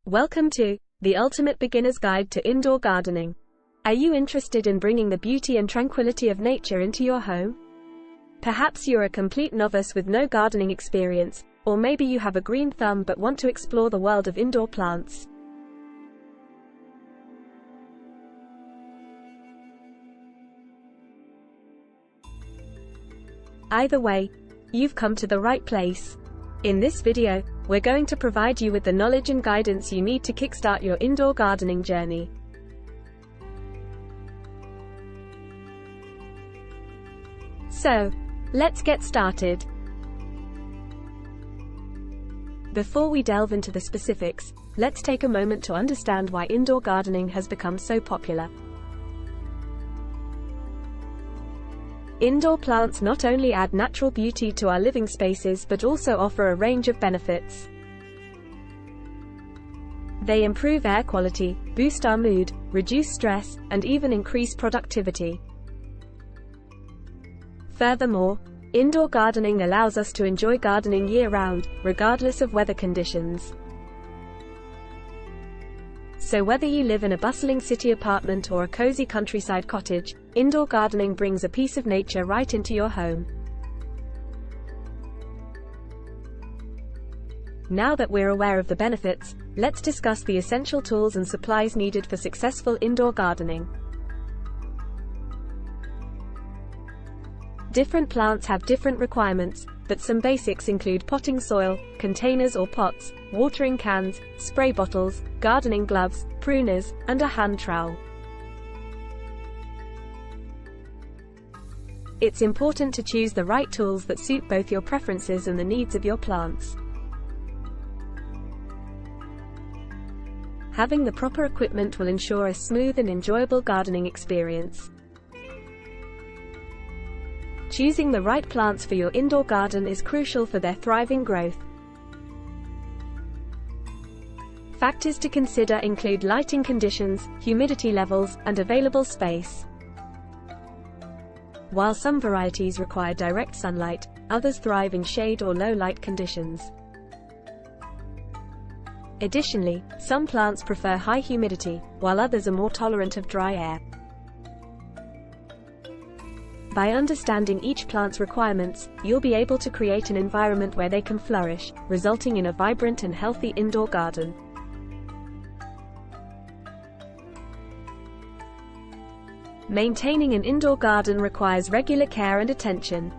Welcome to the ultimate beginner's guide to indoor gardening. Are you interested in bringing the beauty and tranquility of nature into your home? Perhaps you're a complete novice with no gardening experience, or maybe you have a green thumb but want to explore the world of indoor plants. Either way, you've come to the right place. In this video, we're going to provide you with the knowledge and guidance you need to kickstart your indoor gardening journey. So, let's get started. Before we delve into the specifics, let's take a moment to understand why indoor gardening has become so popular. Indoor plants not only add natural beauty to our living spaces but also offer a range of benefits. They improve air quality, boost our mood, reduce stress, and even increase productivity. Furthermore, indoor gardening allows us to enjoy gardening year-round, regardless of weather conditions. So whether you live in a bustling city apartment or a cozy countryside cottage, indoor gardening brings a piece of nature right into your home. Now that we're aware of the benefits, let's discuss the essential tools and supplies needed for successful indoor gardening. Different plants have different requirements, but some basics include potting soil, containers or pots, watering cans, spray bottles, gardening gloves, pruners, and a hand trowel. It's important to choose the right tools that suit both your preferences and the needs of your plants. Having the proper equipment will ensure a smooth and enjoyable gardening experience. Choosing the right plants for your indoor garden is crucial for their thriving growth. Factors to consider include lighting conditions, humidity levels, and available space. While some varieties require direct sunlight, others thrive in shade or low light conditions. Additionally, some plants prefer high humidity, while others are more tolerant of dry air. By understanding each plant's requirements, you'll be able to create an environment where they can flourish, resulting in a vibrant and healthy indoor garden. Maintaining an indoor garden requires regular care and attention.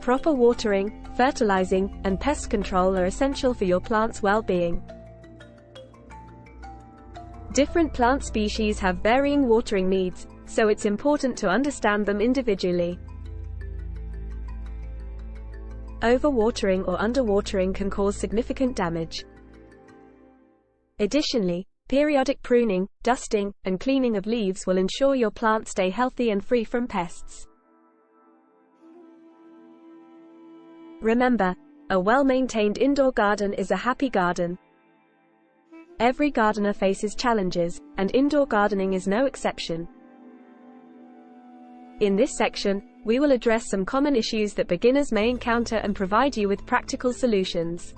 Proper watering, fertilizing, and pest control are essential for your plant's well-being. Different plant species have varying watering needs, so it's important to understand them individually. Overwatering or underwatering can cause significant damage. Additionally, periodic pruning, dusting, and cleaning of leaves will ensure your plants stay healthy and free from pests. Remember, a well-maintained indoor garden is a happy garden. Every gardener faces challenges, and indoor gardening is no exception. In this section, we will address some common issues that beginners may encounter and provide you with practical solutions.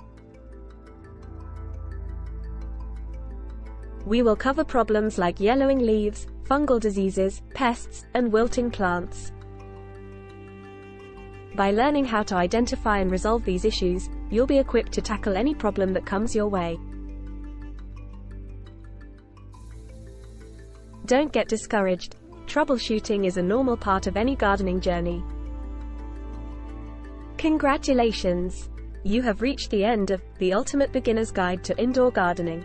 We will cover problems like yellowing leaves, fungal diseases, pests, and wilting plants. By learning how to identify and resolve these issues, you'll be equipped to tackle any problem that comes your way. Don't get discouraged. Troubleshooting is a normal part of any gardening journey. Congratulations! You have reached the end of the ultimate beginner's guide to indoor gardening.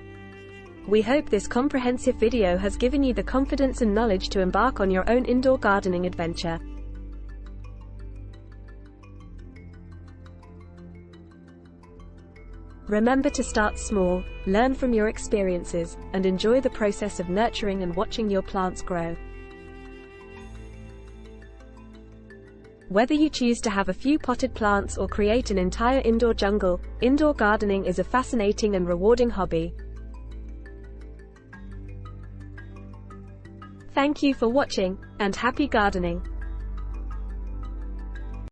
We hope this comprehensive video has given you the confidence and knowledge to embark on your own indoor gardening adventure. Remember to start small, learn from your experiences, and enjoy the process of nurturing and watching your plants grow. Whether you choose to have a few potted plants or create an entire indoor jungle, indoor gardening is a fascinating and rewarding hobby. Thank you for watching, and happy gardening!